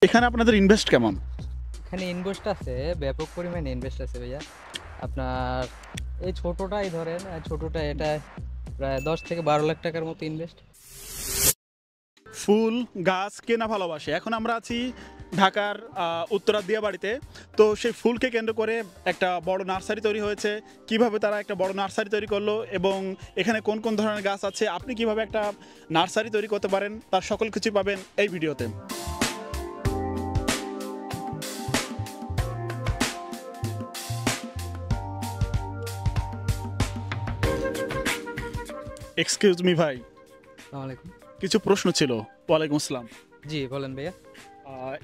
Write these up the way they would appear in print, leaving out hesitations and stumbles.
এখানে আপনাদের ইনভেস্ট কেমন? এখানে ইনভেস্ট আছে, ব্যাপক পরিমাণে ইনভেস্ট আছে ভাইয়া। আপনার এই ছোটটাই ধরেন, ছোটটা এটা প্রায় 10 থেকে 12 লাখ টাকার মতো ইনভেস্ট। ফুল গাছ কেনা ভালোবাসে। এখন আমরা আছি ঢাকার উত্তরা দিয়াবাড়িতে। তো সেই ফুলকে কেন্দ্র করে একটা বড় নার্সারি তৈরি হয়েছে। কিভাবে তারা একটা বড় নার্সারি তৈরি করলো এবং এখানে কোন কোন ধরনের গাছ আছে, আপনি কিভাবে একটা নার্সারি তৈরি করতে পারেন, তার সকল কিছু পাবেন এই ভিডিওতে। এক্সকিউজ মি ভাই, আসসালামু আলাইকুম। কিছু প্রশ্ন ছিল। ওয়ালাইকুম আসসালাম। জি বলেন ভাইয়া।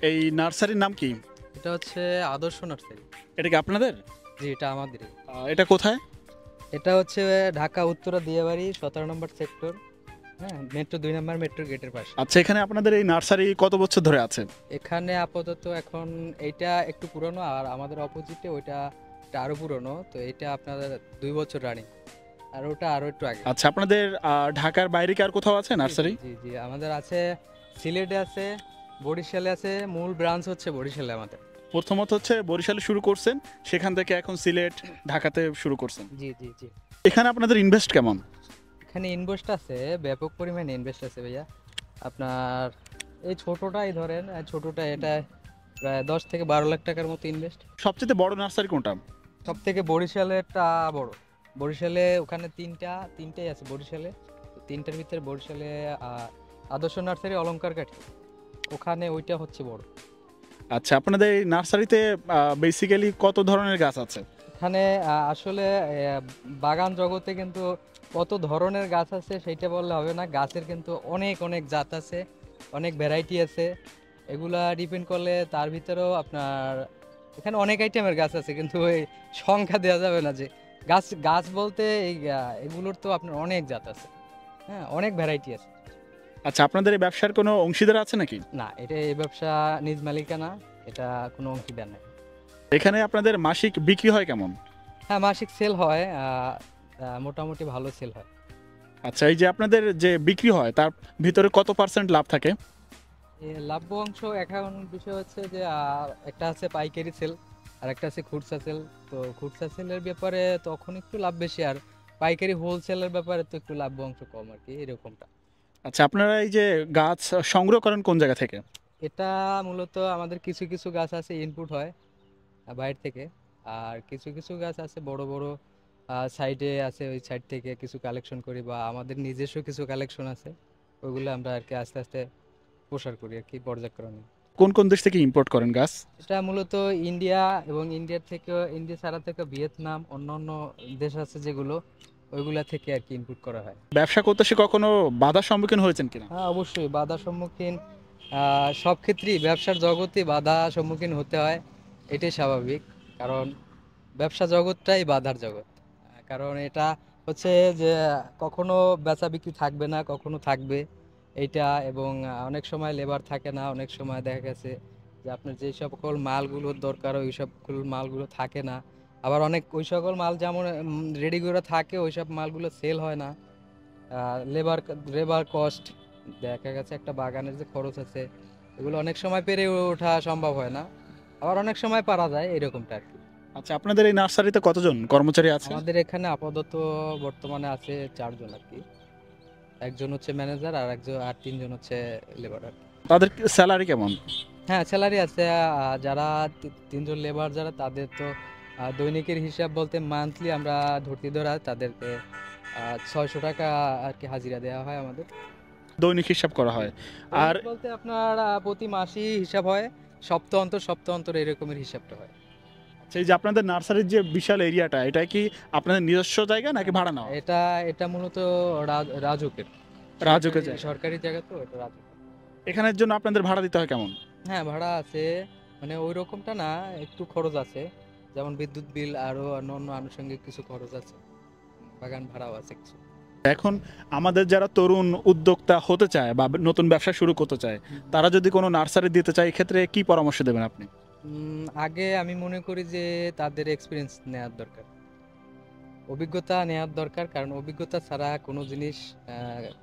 এই নার্সারির নাম কি? এটা হচ্ছে আদর্শ নার্সারি। এটা কি আপনাদের? জি এটা আমাদেরই। এটা কোথায়? এটা হচ্ছে ঢাকা উত্তরা দিয়াবাড়ি 17 নম্বর সেক্টর। হ্যাঁ, মেট্রো 2 নম্বর মেট্রো গেটের পাশে। আচ্ছা, এখানে আপনাদের এই নার্সারি কত বছর ধরে আছে? এখানে আপাতত এখন এইটা একটু পুরনো, আর আমাদের অপোজিটে ওইটা আরো পুরনো, তো এটা আপনার 2 বছর রানিং, আর ওটা আরো একটু আগে। আচ্ছা, আপনাদের ঢাকার বাইরে কি আর কোথাও আছে জি জি নার্সারি? জি জি, আমাদের আছে সিলেটে আছে, বরিশালে আছে, মূল ব্রাঞ্চ হচ্ছে বরিশালে আমাদের। প্রথমত হচ্ছে বরিশালে শুরু করছেন, সেখান থেকে এখন সিলেট, ঢাকাতে শুরু করছেন। জি জি জি। এখানে আপনাদের ইনভেস্ট কেমন? এখানে ইনভেস্ট আছে, ব্যাপক পরিমাণে ইনভেস্ট আছে ভাইয়া। আপনার এই ছোটটাই ধরেন, ছোটটা এটা প্রায় 10 থেকে 12 লাখ টাকার মতো ইনভেস্ট। সবচেয়ে বড় নার্সারি কোনটা? সব থেকে বরিশালেরটা বড়। বরিশালে ওখানে তিনটাই আছে বরিশালে। তো তিনটার ভিতরে বরিশালে আদর্শ নার্সারি অলংকার কাঠি, ওখানে ওইটা হচ্ছে বড়। আচ্ছা, আপনাদের এই নার্সারিতে বেসিক্যালি কত ধরনের গাছ আছে? এখানে আসলে বাগান জগতে কিন্তু কত ধরনের গাছ আছে সেইটা বললে হবে না, গাছের কিন্তু অনেক অনেক জাত আছে, অনেক ভ্যারাইটি আছে। এগুলা ডিপেন্ড করলে তার ভিতরেও আপনার এখানে অনেক আইটেমের গাছ আছে, কিন্তু ওই সংখ্যা দেওয়া যাবে না যে গাছ গাছ বলতে এই এগুলোর তো আপনার অনেক জাত আছে। হ্যাঁ, অনেক ভ্যারাইটি আছে। আচ্ছা, আপনাদের এই ব্যবসার কোনো অংশীদার আছে নাকি? না, এটা এই ব্যবসা নিজ মালিকানা, এটা কোনো অংশীদার নাই। এখানে আপনাদের মাসিক বিক্রি হয় কেমন? হ্যাঁ, মাসিক সেল হয়, মোটামুটি ভালো সেল হয়। আচ্ছা, এই যে আপনাদের যে বিক্রি হয় তার ভিতরে কত পার্সেন্ট লাভ থাকে? লাভ্য অংশ এখন বিষয় হচ্ছে যে একটা আছে পাইকারি সেল, আর একটা আছে খুচরা সেল। তো খুচরা সেলের ব্যাপারে তখন একটু লাভ বেশি, আর পাইকারি হোলসেলের ব্যাপারে তো একটু লাভ্য অংশ কম আর কি, এরকমটা। আচ্ছা, আপনারা এই যে গাছ সংগ্রহ করেন কোন জায়গা থেকে? এটা মূলত আমাদের কিছু কিছু গাছ আছে ইনপুট হয় বাইরে থেকে, আর কিছু কিছু গাছ আছে বড় বড় সাইডে আছে, ওই সাইড থেকে কিছু কালেকশন করি, বা আমাদের নিজস্ব কিছু কালেকশন আছে, ওইগুলো আমরা আর কি আস্তে আস্তে প্রসার করি আর কি, পর্যায়ক্রমে। কোন কোন দেশ থেকে ইম্পোর্ট করেন গাছ? এটা মূলত ইন্ডিয়া, এবং ইন্ডিয়া ছাড়া থেকে ভিয়েতনাম, অন্যান্য দেশ আছে যেগুলো, ওইগুলা থেকে আর কি ইনপুট করা হয়। ব্যবসা করতে সে কখনো বাধার সম্মুখীন হয়েছেন কিনা? হ্যাঁ, অবশ্যই বাধার সম্মুখীন, সব ক্ষেত্রেই ব্যবসার জগতে বাধা সম্মুখীন হতে হয়, এটাই স্বাভাবিক। কারণ ব্যবসা জগৎটাই বাধার জগৎ। কারণ এটা হচ্ছে যে কখনো বেচা বিক্রি থাকবে না, কখনো থাকবে এইটা, এবং অনেক সময় লেবার থাকে না, অনেক সময় দেখা গেছে যে আপনার যে সকল মালগুলোর দরকার ওই সকল মালগুলো থাকে না। আবার অনেক ওই সকল মাল যেমন রেডি করে থাকে, ওই সব মালগুলো সেল হয় না। লেবার লেবার কস্ট, দেখা গেছে একটা বাগানের যে খরচ আছে, এগুলো অনেক সময় পেরে ওঠা সম্ভব হয় না, আবার অনেক সময় পারা যায়, এরকমটা আর কি। আচ্ছা, আপনাদের এই নার্সারিতে কতজন কর্মচারী আছে? আমাদের এখানে আপাতত বর্তমানে আছে 4 জন আর কি। একজন হচ্ছে ম্যানেজার, আর 3 জন হচ্ছে লেবার আর কি। তাদের স্যালারি কেমন? হ্যাঁ, স্যালারি আছে। যারা 3 জন লেবার যারা, তাদের তো দৈনিকের হিসাব বলতে মান্থলি আমরা ধরতে ধরা তাদেরকে 600 টাকা আর কি হাজিরা দেওয়া হয় আমাদের। দৈনিক হিসাব করা হয়? আর দৈনিক বলতে আপনার প্রতি মাসই হিসাব হয়, সপ্তাহ অন্তর এরকমের হিসাবটা হয়। সেই যে আপনাদের নার্সারির যে বিশাল এরিয়াটা, এটা কি আপনাদের নিজস্ব জায়গা নাকি ভাড়া নেওয়া? এটা এটা মূলত রাজুকের, রাজুকের জায়গা। সরকারি জায়গা, তো এটা রাজুক। এখানের জন্য আপনাদের ভাড়া দিতে হয় কেমন? হ্যাঁ, ভাড়া আছে, মানে ওই রকমটা না, একটু খরচ আছে, যেমন বিদ্যুৎ বিল, আরো অন্যান্য আনুষঙ্গিক কিছু খরচ আছে, বাগান ভাড়াও আছে কিছু। এখন আমাদের যারা তরুণ উদ্যোক্তা হতে চায় বা নতুন ব্যবসা শুরু করতে চায়, তারা যদি কোনো নার্সারি দিতে চায়, এক্ষেত্রে কি পরামর্শ দেবেন আপনি? আগে আমি মনে করি যে তাদের এক্সপিরিয়েন্স নেওয়ার দরকার, অভিজ্ঞতা নেওয়ার দরকার, কারণ অভিজ্ঞতা ছাড়া কোনো জিনিস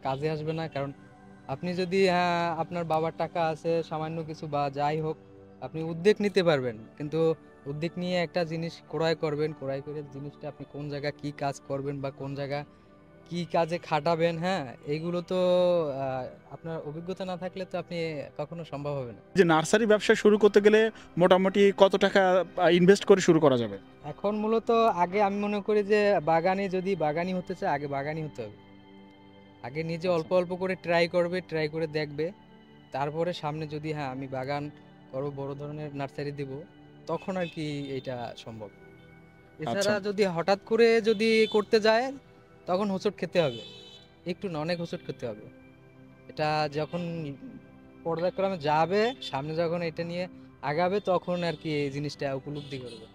কাজে আসবে না। কারণ আপনি যদি আপনার বাবার টাকা আছে সামান্য কিছু বা যাই হোক, আপনি উদ্যোগ নিতে পারবেন, কিন্তু উদ্যোগ নিয়ে একটা জিনিস ক্রয় করবেন, ক্রয় করে জিনিসটা আপনি কোন জায়গা কি কাজ করবেন বা কোন জায়গা কি কাজে খাটাবেন, হ্যাঁ, এইগুলো তো আপনার অভিজ্ঞতা না থাকলে তো আপনি কখনো সম্ভব হবে না। যে নার্সারি ব্যবসা শুরু করতে গেলে মোটামুটি কত টাকা ইনভেস্ট করে শুরু করা যাবে? এখন মূলত আগে আমি মনে করি যে বাগানে যদি বাগানি হতে চায় আগে বাগানি হতে হবে। আগে নিজে অল্প অল্প করে ট্রাই করবে, ট্রাই করে দেখবে, তারপরে সামনে যদি আমি বাগান করবো, বড় ধরনের নার্সারি দিব, তখন আর কি এটা সম্ভব। আচ্ছা এছাড়া যদি হঠাৎ করে যদি করতে যায় তখন হোঁচট খেতে হবে, একটু না অনেক হোঁচট খেতে হবে। এটা যখন পর্যায়ক্রমে যাবে, সামনে যখন এটা নিয়ে আগাবে, তখন আর কি এই জিনিসটা উপলব্ধি করবে।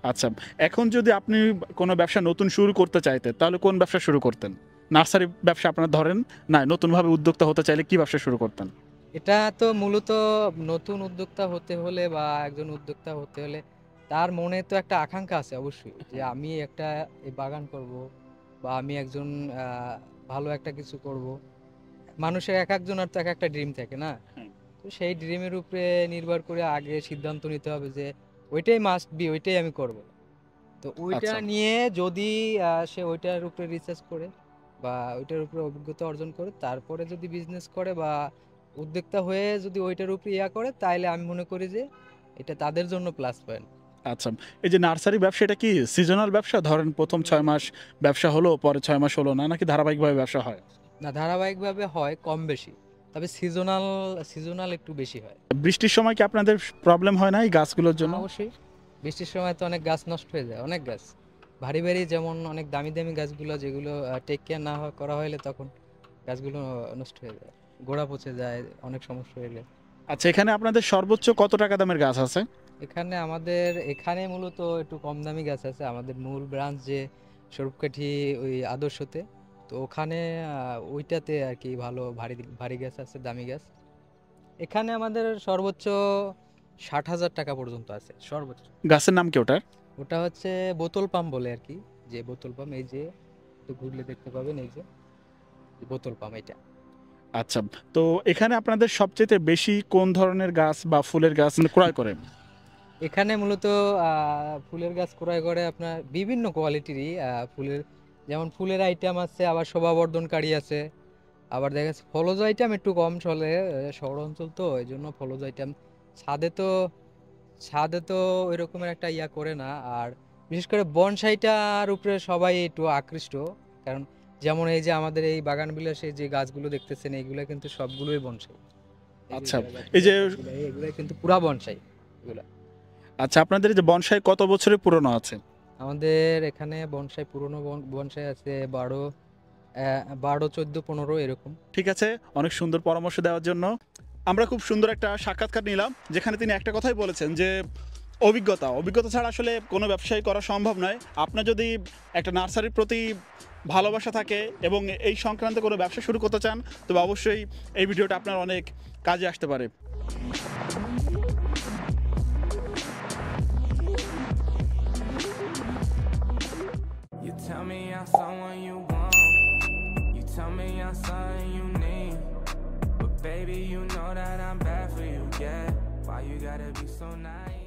আচ্ছা, এখন যদি আপনি কোনো ব্যবসা নতুন শুরু করতে চাইতেন তাহলে কোন ব্যবসা শুরু করতেন? নার্সারি ব্যবসা আপনার ধরেন না, নতুনভাবে উদ্যোক্তা হতে চাইলে কি ব্যবসা শুরু করতেন? এটা তো মূলত নতুন উদ্যোক্তা হতে হলে বা একজন উদ্যোক্তা হতে হলে তার মনে তো একটা আকাঙ্ক্ষা আছে অবশ্যই, যে আমি একটা এই বাগান করব বা আমি একজন ভালো একটা কিছু করব। মানুষের এক একজনের তো এক একটা ড্রিম থাকে না? হুম। তো সেই ড্রিমের উপরে নির্ভর করে আগে সিদ্ধান্ত নিতে হবে যে ওইটাই মাস্ট বি, ওইটাই আমি করব। তো ওইটা আচ্ছা নিয়ে যদি সে ওইটার উপরে রিসার্চ করে বা ওইটার উপরে অভিজ্ঞতা অর্জন করে তারপরে যদি বিজনেস করে বা উদ্যোক্তা হয়ে যদি ওইটার উপরে করে, তাইলে আমি মনে করি যে এটা তাদের জন্য প্লাস পয়েন্ট। আচ্ছা, এই যে নার্সারি ব্যবসা এটা কি সিজনাল ব্যবসা? ধরেন প্রথম 6 মাস ব্যবসা হলো, পরে 6 মাস হলো না, নাকি ধারাবাহিকভাবে ব্যবসা হয়? না, ধারাবাহিকভাবে হয় কম বেশি, তবে সিজনাল সিজনাল একটু বেশি হয়। বৃষ্টির সময় কি আপনাদের প্রবলেম হয় না এই গাছগুলোর জন্য? অবশ্যই বৃষ্টির সময় তো অনেক গাছ নষ্ট হয়ে যায়, অনেক গাছ ভারী ভারী, যেমন অনেক দামি দামি গাছগুলো যেগুলো টেক কেয়ার না করা হলে তখন গাছগুলো নষ্ট হয়ে যায়, গোড়া পচে যায়, অনেক সমস্যা হয়ে যায়। আচ্ছা, এখানে আপনাদের সর্বোচ্চ কত টাকা দামের গাছ আছে? এখানে আমাদের এখানে মূলত একটু কম দামি গাছ আছে, আমাদের মূল ব্রাঞ্চ যে স্বরূপকাঠি ওই আদর্শতে, তো ওখানে ওইটাতে আর কি ভালো ভারী ভারী গাছ আছে, দামি গাছ। এখানে আমাদের সর্বোচ্চ 60,000 টাকা পর্যন্ত আছে সর্বোচ্চ। গাছের নাম কি ওটার? ওটা হচ্ছে বোতল পাম বলে আর কি, যে বোতল পাম, এই যে একটু ঘুরলে দেখতে পাবেন, এই যে বোতল পাম এটা। আচ্ছা, তো এখানে আপনাদের সবচেয়ে বেশি কোন ধরনের গাছ বা ফুলের গাছ ক্রয় করেন? এখানে মূলত ফুলের গাছ ক্রয় করে আপনার বিভিন্ন কোয়ালিটিরই ফুলের, যেমন ফুলের আইটেম আছে, আবার শোভাবর্ধনকারী আছে, আবার দেখা যাচ্ছে ফলজ আইটেম একটু কম চলে, শহর অঞ্চল তো এই জন্য ফলজ আইটেম ছাদে তো ছাদে তো ওই রকমের একটা করে না। আর বিশেষ করে বনসাইটার উপরে সবাই একটু আকৃষ্ট, কারণ যেমন এই যে আমাদের এই বাগান বিলাসে যে গাছগুলো দেখতেছেন এইগুলা কিন্তু সবগুলোই বনসাই। আচ্ছা, এই যে এগুলা কিন্তু পুরা বনসাই এগুলা। আচ্ছা, আপনাদের এই যে বনসাই কত বছরের পুরনো আছে? আমাদের এখানে বনসাই পুরনো বনসাই আছে 12, 14, 15 এরকম। ঠিক আছে, অনেক সুন্দর পরামর্শ দেওয়ার জন্য। আমরা খুব সুন্দর একটা সাক্ষাৎকার নিলাম, যেখানে তিনি একটা কথাই বলেছেন যে অভিজ্ঞতা ছাড়া আসলে কোনো ব্যবসায়ী করা সম্ভব নয়। আপনার যদি একটা নার্সারির প্রতি ভালোবাসা থাকে এবং এই সংক্রান্ত কোনো ব্যবসা শুরু করতে চান, তবে অবশ্যই এই ভিডিওটা আপনার অনেক কাজে আসতে পারে। You tell me I'm someone you want. You tell me I'm something you need. But baby, you know that I'm bad for you, yeah. Why you gotta be so nice?